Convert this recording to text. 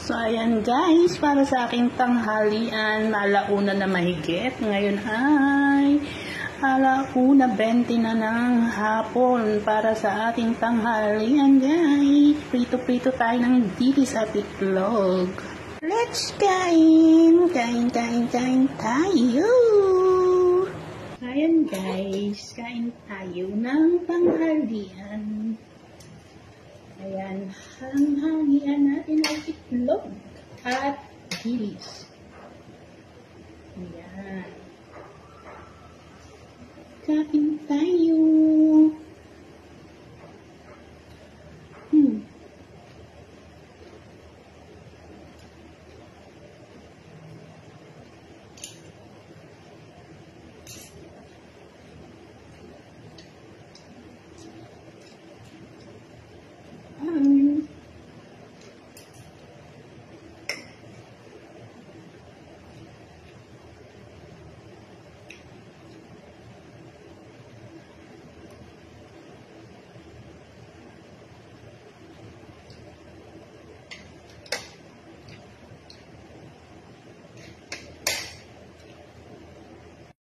So, ayan guys, para sa aking tanghalian, malauna na mahigit. Ngayon ay alauna 20 na ng hapon para sa ating tanghalian guys. Prito-prito tayo ng dilis at itlog. Let's kain! Kain tayo! Ayan guys, kain tayo ng tanghalian. Ayan, hanghanian natin ay itlog at dilis. Ayan. Kain tayo.